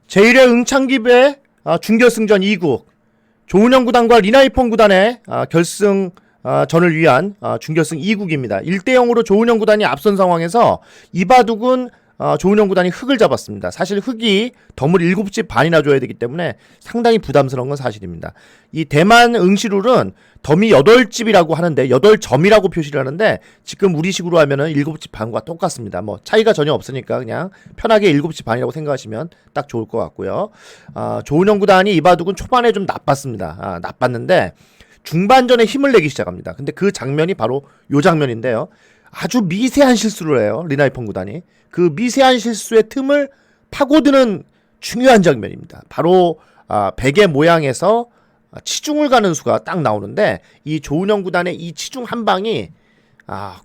제1회 응창기배 준결승전 2국 조은영 구단과 리나이폰 구단의 결승 전을 위한 준결승 2국입니다. 1대0으로 조은영 구단이 앞선 상황에서 이바둑은 조은영 구단이 흙을 잡았습니다. 사실 흙이 덤을 7집 반이나 줘야 되기 때문에 상당히 부담스러운 건 사실입니다. 이 대만 응시룰은 덤이 8집이라고 하는데 8점이라고 표시를 하는데 지금 우리식으로 하면은 7집 반과 똑같습니다. 뭐 차이가 전혀 없으니까 그냥 편하게 7집 반이라고 생각하시면 딱 좋을 것 같고요. 조은영 구단이 이바둑은 초반에 좀 나빴습니다. 나빴는데 중반전에 힘을 내기 시작합니다. 근데 그 장면이 바로 요 장면인데요. 아주 미세한 실수를 해요. 리나이폰 구단이. 그 미세한 실수의 틈을 파고드는 중요한 장면입니다. 바로 베개 모양에서 치중을 가는 수가 딱 나오는데 이 조은영 구단의 이 치중 한 방이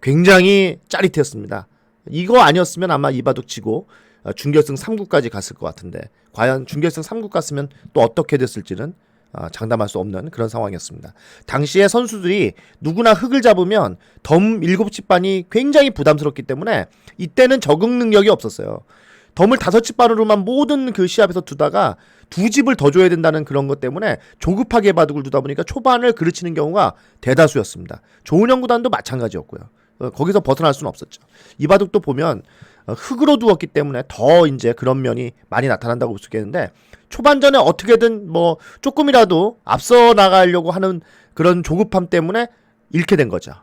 굉장히 짜릿했습니다. 이거 아니었으면 아마 이바둑 치고 준결승 3국까지 갔을 것 같은데 과연 준결승 3국 갔으면 또 어떻게 됐을지는 장담할 수 없는 그런 상황이었습니다. 당시에 선수들이 누구나 흙을 잡으면 덤 7집 반이 굉장히 부담스럽기 때문에 이때는 적응 능력이 없었어요. 덤을 5집 반으로만 모든 그 시합에서 두다가 2집을 더 줘야 된다는 그런 것 때문에 조급하게 바둑을 두다 보니까 초반을 그르치는 경우가 대다수였습니다. 조은영 구단도 마찬가지였고요. 거기서 벗어날 수는 없었죠. 이 바둑도 보면 흙으로 두었기 때문에 더 이제 그런 면이 많이 나타난다고 볼 수 있겠는데 초반전에 어떻게든 뭐 조금이라도 앞서 나가려고 하는 그런 조급함 때문에 잃게 된 거죠.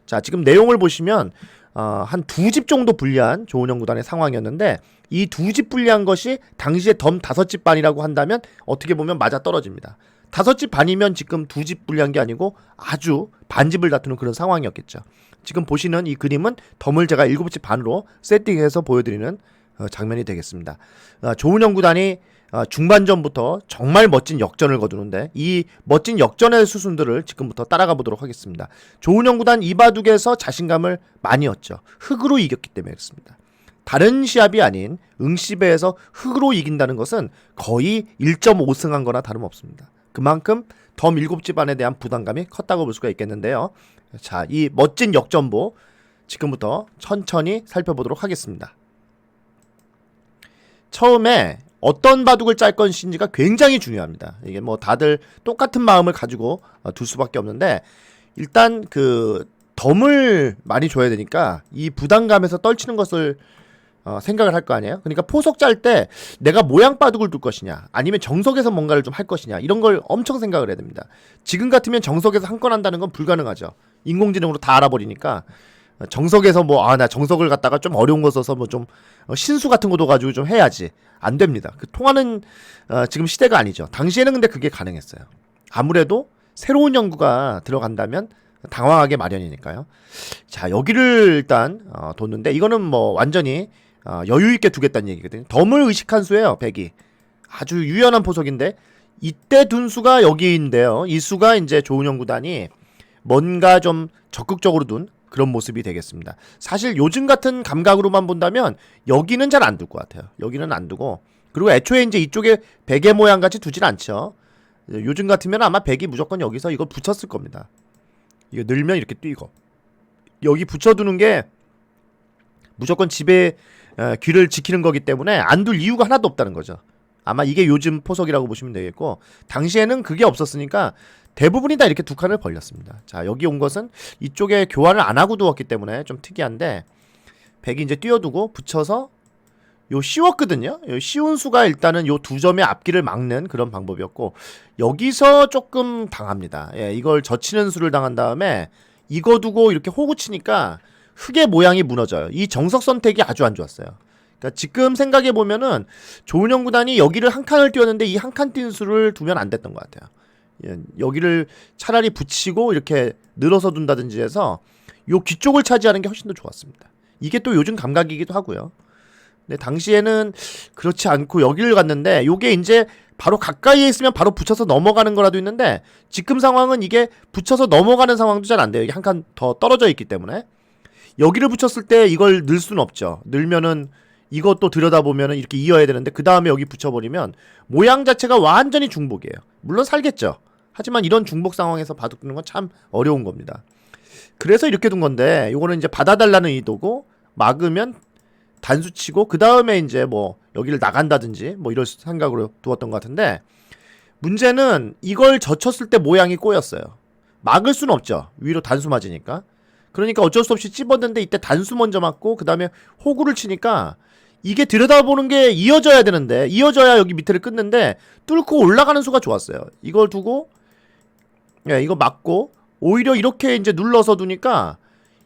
자, 지금 내용을 보시면 한 2집 정도 불리한 조은영 구단의 상황이었는데 이 2집 불리한 것이 당시에 덤 5집 반이라고 한다면 어떻게 보면 맞아 떨어집니다. 5집 반이면 지금 2집 불리한 게 아니고 아주 반집을 다투는 그런 상황이었겠죠. 지금 보시는 이 그림은 덤을 제가 7집 반으로 세팅해서 보여드리는 장면이 되겠습니다. 조은영 구단이 중반전부터 정말 멋진 역전을 거두는데 이 멋진 역전의 수순들을 지금부터 따라가 보도록 하겠습니다. 조은영 구단 이바둑에서 자신감을 많이 얻죠. 흙으로 이겼기 때문에 그렇습니다. 다른 시합이 아닌 응시배에서 흙으로 이긴다는 것은 거의 1.5승한 거나 다름없습니다. 그만큼 덤 7집 반에 대한 부담감이 컸다고 볼 수가 있겠는데요. 자, 이 멋진 역전보 지금부터 천천히 살펴보도록 하겠습니다. 처음에 어떤 바둑을 짤 것인지가 굉장히 중요합니다. 이게 뭐 다들 똑같은 마음을 가지고 둘 수밖에 없는데 일단 그 덤을 많이 줘야 되니까 이 부담감에서 떨치는 것을 생각을 할 거 아니에요. 그러니까 포석 짤 때 내가 모양 바둑을 둘 것이냐 아니면 정석에서 뭔가를 좀 할 것이냐 이런 걸 엄청 생각을 해야 됩니다. 지금 같으면 정석에서 한 건 한다는 건 불가능하죠. 인공지능으로 다 알아버리니까 정석에서 나 정석을 갖다가 좀 어려운 거 써서 뭐 좀 신수 같은 것도 가지고 좀 해야지. 안 됩니다. 그 통하는 지금 시대가 아니죠. 당시에는 근데 그게 가능했어요. 아무래도 새로운 연구가 들어간다면 당황하게 마련이니까요. 자, 여기를 일단 뒀는데 이거는 뭐 완전히 여유 있게 두겠다는 얘기거든요. 덤을 의식한 수예요. 백이 아주 유연한 포석인데 이때 둔 수가 여기인데요. 이 수가 이제 조은영 구단이 뭔가 좀 적극적으로 둔 그런 모습이 되겠습니다. 사실 요즘 같은 감각으로만 본다면 여기는 잘 안 둘 것 같아요. 여기는 안 두고 그리고 애초에 이제 이쪽에 베개 모양 같이 두진 않죠. 요즘 같으면 아마 백이 무조건 여기서 이거 붙였을 겁니다. 이거 늘면 이렇게 뛰고 여기 붙여두는 게 무조건 집에 귀를 지키는 거기 때문에 안 둘 이유가 하나도 없다는 거죠. 아마 이게 요즘 포석이라고 보시면 되겠고 당시에는 그게 없었으니까 대부분이 다 이렇게 두 칸을 벌렸습니다. 자, 여기 온 것은 이쪽에 교환을 안 하고 두었기 때문에 좀 특이한데 백이 이제 띄워두고 붙여서 요 씌웠거든요. 요 씌운 수가 일단은 요 2점의 앞길을 막는 그런 방법이었고 여기서 조금 당합니다. 예, 이걸 젖히는 수를 당한 다음에 이거 두고 이렇게 호구 치니까 흙의 모양이 무너져요. 이 정석 선택이 아주 안 좋았어요. 그러니까 지금 생각해 보면은 조은영 구단이 여기를 한 칸을 띄웠는데 이 한 칸 띈 수를 두면 안 됐던 것 같아요. 예, 여기를 차라리 붙이고 이렇게 늘어서 둔다든지 해서 요 귀쪽을 차지하는 게 훨씬 더 좋았습니다. 이게 또 요즘 감각이기도 하고요. 근데 당시에는 그렇지 않고 여기를 갔는데 요게 이제 바로 가까이에 있으면 바로 붙여서 넘어가는 거라도 있는데 지금 상황은 이게 붙여서 넘어가는 상황도 잘 안 돼요. 이게 한 칸 더 떨어져 있기 때문에 여기를 붙였을 때 이걸 늘 수는 없죠. 늘면은 이것도 들여다보면은 이렇게 이어야 되는데 그 다음에 여기 붙여버리면 모양 자체가 완전히 중복이에요. 물론 살겠죠. 하지만 이런 중복 상황에서 바둑 두는 건 참 어려운 겁니다. 그래서 이렇게 둔 건데 요거는 이제 받아달라는 의도고 막으면 단수 치고 그 다음에 이제 뭐 여기를 나간다든지 뭐 이럴 생각으로 두었던 것 같은데, 문제는 이걸 젖혔을 때 모양이 꼬였어요. 막을 수는 없죠. 위로 단수 맞으니까. 그러니까 어쩔 수 없이 찝었는데 이때 단수 먼저 맞고 그 다음에 호구를 치니까 이게 들여다보는 게 이어져야 되는데, 이어져야 여기 밑에를 끊는데 뚫고 올라가는 수가 좋았어요. 이걸 두고 이거 맞고 오히려 이렇게 이제 눌러서 두니까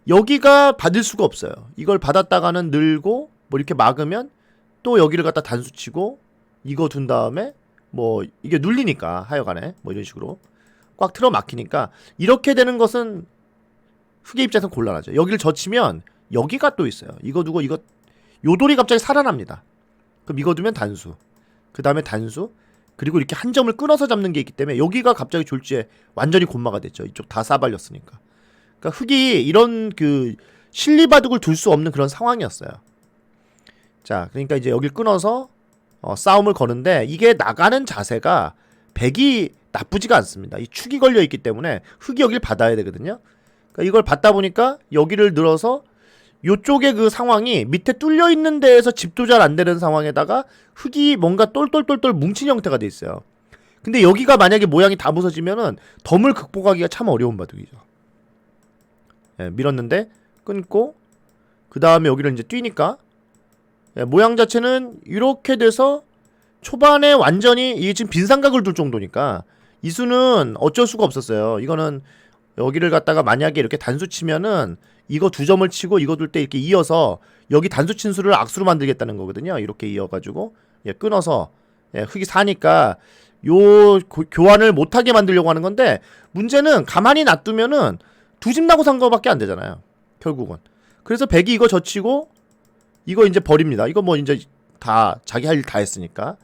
여기가 받을 수가 없어요. 이걸 받았다가는 늘고 뭐 이렇게 막으면 또 여기를 갖다 단수 치고 이거 둔 다음에 뭐 이게 눌리니까 하여간에 뭐 이런 식으로 꽉 틀어 막히니까 이렇게 되는 것은 흑의 입장에서 곤란하죠. 여기를 젖히면 여기가 또 있어요. 이거 두고 이거 요돌이 갑자기 살아납니다. 그럼 이거 두면 단수, 그 다음에 단수, 그리고 이렇게 한 점을 끊어서 잡는 게 있기 때문에 여기가 갑자기 졸지에 완전히 곤마가 됐죠. 이쪽 다 싸발렸으니까. 그러니까 흑이 이런 그 실리바둑을 둘 수 없는 그런 상황이었어요. 자, 그러니까 이제 여길 끊어서 싸움을 거는데 이게 나가는 자세가 백이 나쁘지가 않습니다. 이 축이 걸려 있기 때문에 흑이 여길 받아야 되거든요. 그러니까 이걸 받다 보니까 여기를 늘어서 요쪽에 그 상황이 밑에 뚫려 있는 데에서 집도 잘 안 되는 상황에다가 흑이 뭔가 똘똘똘똘 뭉친 형태가 돼 있어요. 근데 여기가 만약에 모양이 다 부서지면은 덤을 극복하기가 참 어려운 바둑이죠. 밀었는데 끊고 그 다음에 여기를 이제 뛰니까 모양 자체는 이렇게 돼서 초반에 완전히 이게 지금 빈삼각을 둘 정도니까 이 수는 어쩔 수가 없었어요. 이거는 여기를 갖다가 만약에 이렇게 단수 치면은 이거 두 점을 치고 이거 둘 때 이렇게 이어서 여기 단수 친 수를 악수로 만들겠다는 거거든요. 이렇게 이어가지고 끊어서 흑이 사니까 요 교환을 못하게 만들려고 하는 건데, 문제는 가만히 놔두면은 두 집 나고 산 거밖에 안 되잖아요. 결국은. 그래서 백이 이거 젖히고 이거 이제 버립니다. 이거 뭐 이제 다 자기 할 일 다 했으니까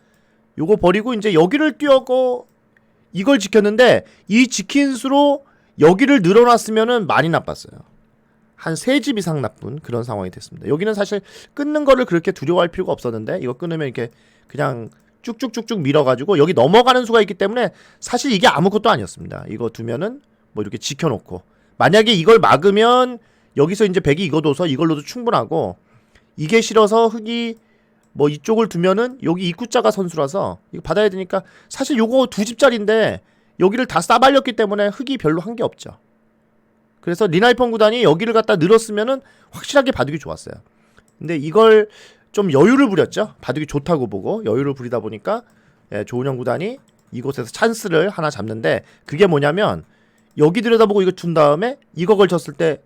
요거 버리고 이제 여기를 뛰어고 이걸 지켰는데, 이 지킨 수로 여기를 늘어놨으면은 많이 나빴어요. 한 3집 이상 나쁜 그런 상황이 됐습니다. 여기는 사실 끊는 거를 그렇게 두려워할 필요가 없었는데, 이거 끊으면 이렇게 그냥 쭉쭉쭉쭉 밀어가지고 여기 넘어가는 수가 있기 때문에 사실 이게 아무것도 아니었습니다. 이거 두면은 뭐 이렇게 지켜놓고, 만약에 이걸 막으면 여기서 이제 백이 이거 둬서 이걸로도 충분하고, 이게 싫어서 흑이 뭐 이쪽을 두면은 여기 입구자가 선수라서 이거 받아야 되니까 사실 요거 두 집짜리인데 여기를 다 싸발렸기 때문에 흑이 별로 한 게 없죠. 그래서 리나이펑 구단이 여기를 갖다 늘었으면은 확실하게 바둑이 좋았어요. 근데 이걸 좀 여유를 부렸죠. 바둑이 좋다고 보고 여유를 부리다 보니까 조은영 구단이 이곳에서 찬스를 하나 잡는데, 그게 뭐냐면 여기 들여다보고 이거 둔 다음에 이거 걸쳤을 때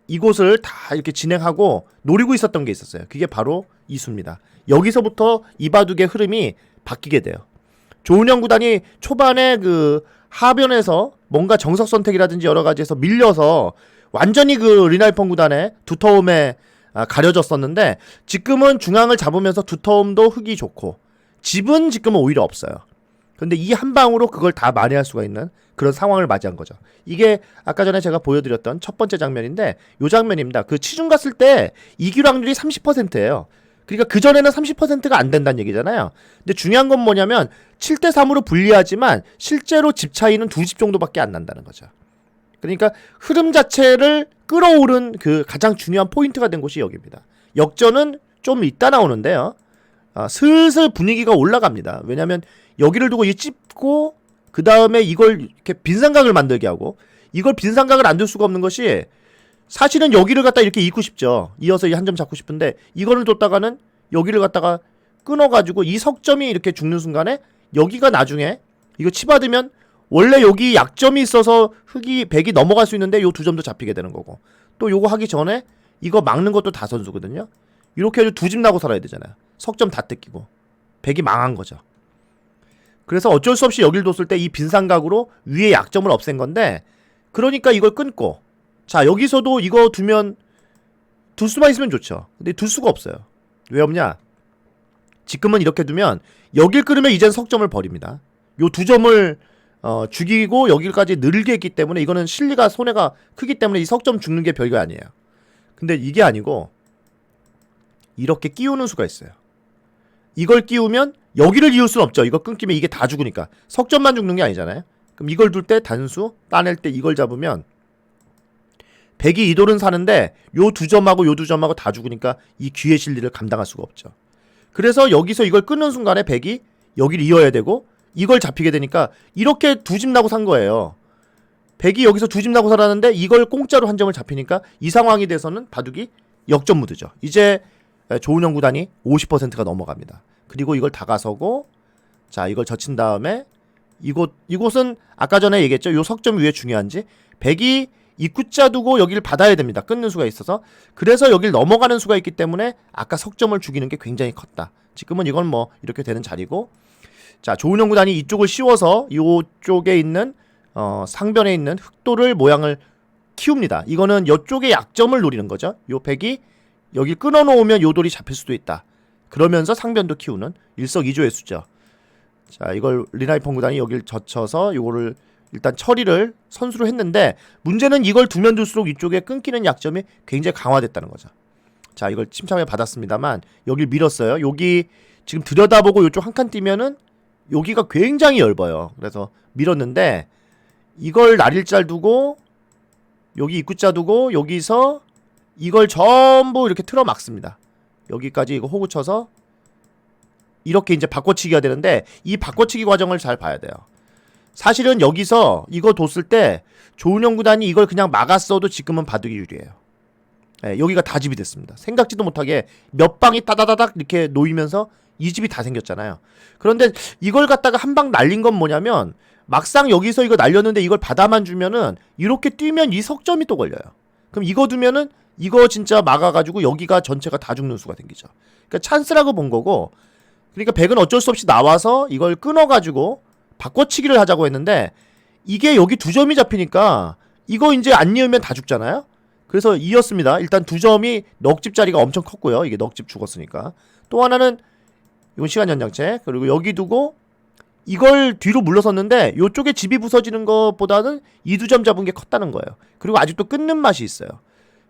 이곳을 다 이렇게 진행하고 노리고 있었던 게 있었어요. 그게 바로 이수입니다. 여기서부터 이 바둑의 흐름이 바뀌게 돼요. 조은영 구단이 초반에 그 하변에서 뭔가 정석 선택이라든지 여러 가지에서 밀려서 완전히 그 리나이펑 구단의 두터움에 가려졌었는데, 지금은 중앙을 잡으면서 두터움도 흑이 좋고 집은 지금은 오히려 없어요. 근데 이 한 방으로 그걸 다 만회할 수가 있는 그런 상황을 맞이한 거죠. 이게 아까 전에 제가 보여드렸던 첫 번째 장면인데, 요 장면입니다. 그 치중 갔을 때 이길 확률이 30%예요. 그러니까 그전에는 30%가 안 된다는 얘기잖아요. 근데 중요한 건 뭐냐면 7대3으로 불리하지만 실제로 집 차이는 2집 정도밖에 안 난다는 거죠. 그러니까 흐름 자체를 끌어오른 그 가장 중요한 포인트가 된 곳이 여기입니다. 역전은 좀 이따 나오는데요. 슬슬 분위기가 올라갑니다. 왜냐면 여기를 두고 이 찝고 그 다음에 이걸 이렇게 빈삼각을 만들게 하고, 이걸 빈삼각을 안 둘 수가 없는 것이 사실은 여기를 갖다 이렇게 잇고 싶죠. 이어서 이 한 점 잡고 싶은데 이거를 뒀다가는 여기를 갖다가 끊어가지고 이 석점이 이렇게 죽는 순간에 여기가 나중에 이거 치받으면 원래 여기 약점이 있어서 흑이 백이 넘어갈 수 있는데 요 두 점도 잡히게 되는 거고, 또 요거 하기 전에 이거 막는 것도 다 선수거든요. 이렇게 해서 두 집 나고 살아야 되잖아요. 석점 다 뜯기고 백이 망한 거죠. 그래서 어쩔 수 없이 여길 뒀을 때 이 빈삼각으로 위에 약점을 없앤 건데, 그러니까 이걸 끊고, 자 여기서도 이거 두면 둘 수만 있으면 좋죠. 근데 둘 수가 없어요. 왜 없냐? 지금은 이렇게 두면 여길 끊으면 이젠 석점을 버립니다. 요 두 점을 죽이고 여기까지 늘게 했기 때문에 이거는 실리가 손해가 크기 때문에 이 석점 죽는 게 별거 아니에요. 근데 이게 아니고 이렇게 끼우는 수가 있어요. 이걸 끼우면 여기를 이을 수는 없죠. 이거 끊기면 이게 다 죽으니까. 석점만 죽는 게 아니잖아요. 그럼 이걸 둘 때 단수 따낼 때 이걸 잡으면 백이 이돌은 사는데 요 두 점하고 요 두 점하고 다 죽으니까 이 귀의 진리를 감당할 수가 없죠. 그래서 여기서 이걸 끊는 순간에 백이 여기를 이어야 되고 이걸 잡히게 되니까 이렇게 두 집 나고 산 거예요. 백이 여기서 두 집 나고 살았는데 이걸 공짜로 한 점을 잡히니까 이 상황이 돼서는 바둑이 역전 무드죠. 이제 조은영 구단이 50%가 넘어갑니다. 그리고 이걸 다가서고 자 이걸 젖힌 다음에 이곳은 아까 전에 얘기했죠. 요 석점 위에 중요한지 백이 입구자 두고 여기를 받아야 됩니다. 끊는 수가 있어서. 그래서 여길 넘어가는 수가 있기 때문에 아까 석점을 죽이는 게 굉장히 컸다. 지금은 이건 뭐 이렇게 되는 자리고 자 조은영 구단이 이쪽을 씌워서 이쪽에 있는 상변에 있는 흑돌을 모양을 키웁니다. 이거는 이쪽의 약점을 노리는 거죠. 요 백이 여기 끊어놓으면 요 돌이 잡힐 수도 있다. 그러면서 상변도 키우는 일석이조의 수죠. 자 이걸 리나이펑 구단이 여길 젖혀서 요거를 일단 처리를 선수로 했는데 문제는 이걸 두면 둘수록 이쪽에 끊기는 약점이 굉장히 강화됐다는 거죠. 자 이걸 침착하게 받았습니다만 여길 밀었어요. 여기 지금 들여다보고 이쪽 한 칸 뛰면은 여기가 굉장히 얇아요. 그래서 밀었는데 이걸 날일잘 두고 여기 입구자 두고 여기서 이걸 전부 이렇게 틀어 막습니다. 여기까지 이거 호구 쳐서 이렇게 이제 바꿔치기가 되는데 이 바꿔치기 과정을 잘 봐야 돼요. 사실은 여기서 이거 뒀을 때 조은영 구단이 이걸 그냥 막았어도 지금은 바둑이 유리해요. 예, 여기가 다 집이 됐습니다. 생각지도 못하게 몇 방이 따다다닥 이렇게 놓이면서 이 집이 다 생겼잖아요. 그런데 이걸 갖다가 한 방 날린 건 뭐냐면 막상 여기서 이거 날렸는데 이걸 받아만 주면은 이렇게 뛰면 이 석점이 또 걸려요. 그럼 이거 두면은 이거 진짜 막아가지고 여기가 전체가 다 죽는 수가 생기죠. 그러니까 찬스라고 본 거고 그러니까 백은 어쩔 수 없이 나와서 이걸 끊어가지고 바꿔치기를 하자고 했는데 이게 여기 두 점이 잡히니까 이거 이제 안 이으면 다 죽잖아요. 그래서 이었습니다. 일단 두 점이 넉집 자리가 엄청 컸고요. 이게 넉집 죽었으니까. 또 하나는 이건 시간 연장체. 그리고 여기 두고 이걸 뒤로 물러섰는데 이쪽에 집이 부서지는 것보다는 이 두 점 잡은 게 컸다는 거예요. 그리고 아직도 끊는 맛이 있어요.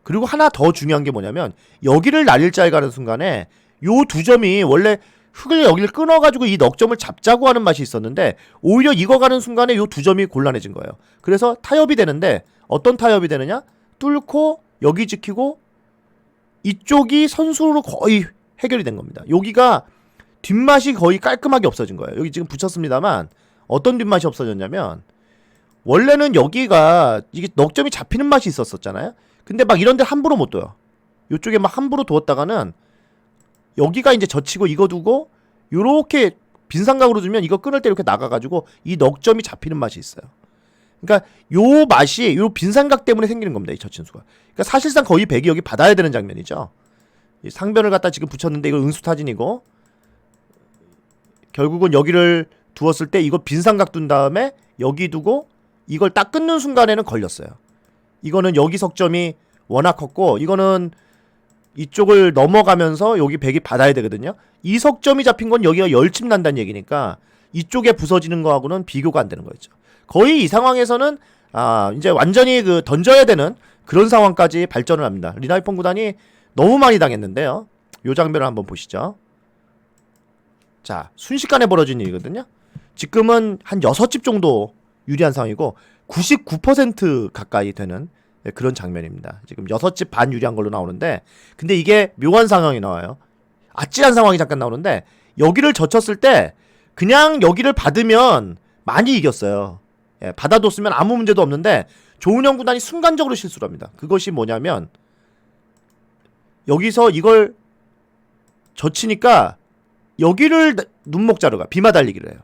그리고 하나 더 중요한 게 뭐냐면 여기를 날일자에 가는 순간에 요 두 점이 원래 흙을 여기를 끊어가지고 이 넉점을 잡자고 하는 맛이 있었는데 오히려 이거 가는 순간에 요 두 점이 곤란해진 거예요. 그래서 타협이 되는데 어떤 타협이 되느냐? 뚫고 여기 지키고 이쪽이 선수로 거의 해결이 된 겁니다. 여기가 뒷맛이 거의 깔끔하게 없어진 거예요. 여기 지금 붙였습니다만 어떤 뒷맛이 없어졌냐면 원래는 여기가 이게 넉점이 잡히는 맛이 있었잖아요. 근데 막 이런 데 함부로 못 둬요. 이쪽에 막 함부로 두었다가는 여기가 이제 젖히고 이거 두고 요렇게 빈삼각으로 두면 이거 끊을 때 이렇게 나가가지고 이 넉점이 잡히는 맛이 있어요. 그러니까 요 맛이 요 빈삼각 때문에 생기는 겁니다. 이 젖힌 수가. 그러니까 사실상 거의 백이 여기 받아야 되는 장면이죠. 이 상변을 갖다 지금 붙였는데 이거 응수타진이고 결국은 여기를 두었을 때 이거 빈삼각 둔 다음에 여기 두고 이걸 딱 끊는 순간에는 걸렸어요. 이거는 여기 석점이 워낙 컸고 이거는 이쪽을 넘어가면서 여기 백이 받아야 되거든요. 이 석점이 잡힌 건 여기가 10집 난다는 얘기니까 이쪽에 부서지는 거하고는 비교가 안 되는 거죠. 거의 이 상황에서는 이제 완전히 그 던져야 되는 그런 상황까지 발전을 합니다. 리나이펑 구단이 너무 많이 당했는데요. 요 장면을 한번 보시죠. 자, 순식간에 벌어진 일이거든요. 지금은 한 6집 정도 유리한 상황이고 99% 가까이 되는 그런 장면입니다. 지금 6집 반 유리한 걸로 나오는데 근데 이게 묘한 상황이 나와요. 아찔한 상황이 잠깐 나오는데 여기를 젖혔을 때 그냥 여기를 받으면 많이 이겼어요. 예, 받아뒀으면 아무 문제도 없는데 조은영 구단이 순간적으로 실수를 합니다. 그것이 뭐냐면 여기서 이걸 젖히니까 여기를 눈목자루가 비마 달리기를 해요.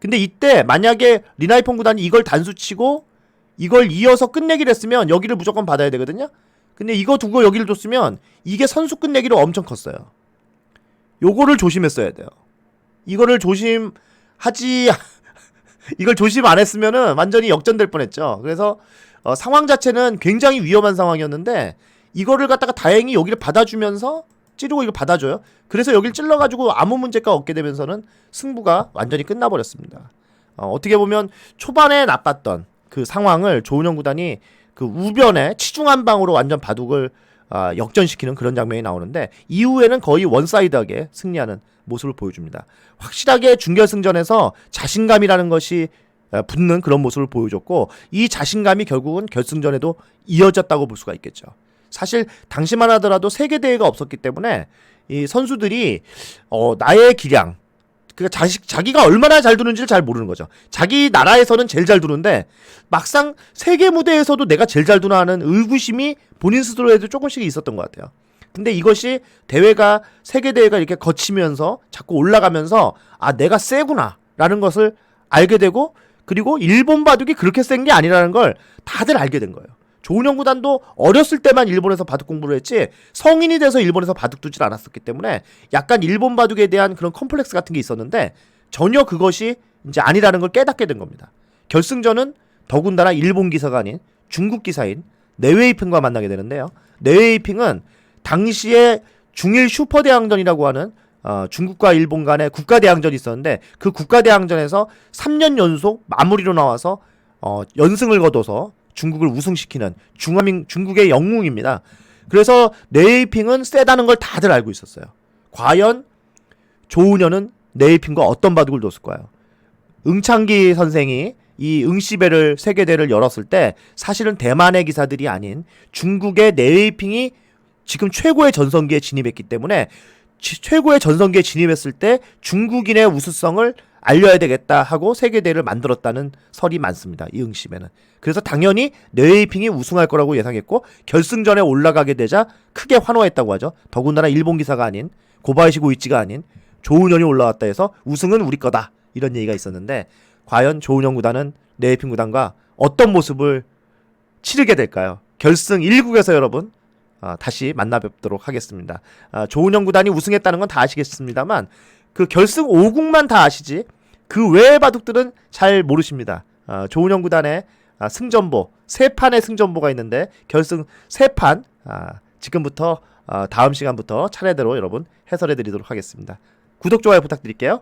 근데 이때 만약에 리나이펑 구단이 이걸 단수치고 이걸 이어서 끝내기를 했으면 여기를 무조건 받아야 되거든요. 근데 이거 두고 여기를 뒀으면 이게 선수 끝내기로 엄청 컸어요. 요거를 조심했어야 돼요. 이거를 이걸 조심 안 했으면은 완전히 역전될 뻔했죠. 그래서 상황 자체는 굉장히 위험한 상황이었는데 이거를 갖다가 다행히 여기를 받아주면서 찌르고 이거 받아줘요. 그래서 여길 찔러가지고 아무 문제가 없게 되면서는 승부가 완전히 끝나버렸습니다. 어떻게 보면 초반에 나빴던 그 상황을 조은영 구단이 그 우변에 치중 한 방으로 완전 바둑을 역전시키는 그런 장면이 나오는데 이후에는 거의 원사이드하게 승리하는 모습을 보여줍니다. 확실하게 준결승전에서 자신감이라는 것이 붙는 그런 모습을 보여줬고 이 자신감이 결국은 결승전에도 이어졌다고 볼 수가 있겠죠. 사실 당시만 하더라도 세계 대회가 없었기 때문에 이 선수들이 나의 기량, 그러니까 자기가 얼마나 잘 두는지를 잘 모르는 거죠. 자기 나라에서는 제일 잘 두는데 막상 세계 무대에서도 내가 제일 잘 두나 하는 의구심이 본인 스스로에도 조금씩 있었던 것 같아요. 근데 이것이 대회가 세계 대회가 이렇게 거치면서 자꾸 올라가면서 아 내가 세구나 라는 것을 알게 되고 그리고 일본 바둑이 그렇게 센 게 아니라는 걸 다들 알게 된 거예요. 조은영 구단도 어렸을 때만 일본에서 바둑 공부를 했지 성인이 돼서 일본에서 바둑 두질 않았었기 때문에 약간 일본 바둑에 대한 그런 컴플렉스 같은 게 있었는데 전혀 그것이 이제 아니라는 걸 깨닫게 된 겁니다. 결승전은 더군다나 일본 기사가 아닌 중국 기사인 내웨이핑과 만나게 되는데요. 내웨이핑은 당시에 중일 슈퍼대항전이라고 하는 중국과 일본 간의 국가대항전이 있었는데 그 국가대항전에서 3년 연속 마무리로 나와서 연승을 거둬서 중국을 우승시키는 중국의 영웅입니다. 그래서 네이핑은 세다는 걸 다들 알고 있었어요. 과연 조은현은 네이핑과 어떤 바둑을 뒀을까요? 응창기 선생이 이 응시배를 세계대를 열었을 때 사실은 대만의 기사들이 아닌 중국의 네이핑이 지금 최고의 전성기에 진입했기 때문에 최고의 전성기에 진입했을 때 중국인의 우수성을 알려야 되겠다 하고 세계대회를 만들었다는 설이 많습니다. 이 응시배는. 그래서 당연히 네이핑이 우승할 거라고 예상했고 결승전에 올라가게 되자 크게 환호했다고 하죠. 더군다나 일본 기사가 아닌 고바야시 고이치가 아닌 조은현이 올라왔다 해서 우승은 우리 거다 이런 얘기가 있었는데 과연 조은현 구단은 네이핑 구단과 어떤 모습을 치르게 될까요? 결승 1국에서 여러분 다시 만나 뵙도록 하겠습니다. 조은현 구단이 우승했다는 건 다 아시겠습니다만 그 결승 5국만 다 아시지 그 외의 바둑들은 잘 모르십니다. 조은현 구단의 승전보 3판의 승전보가 있는데 결승 3판 지금부터 다음 시간부터 차례대로 여러분 해설해 드리도록 하겠습니다. 구독 좋아요 부탁드릴게요.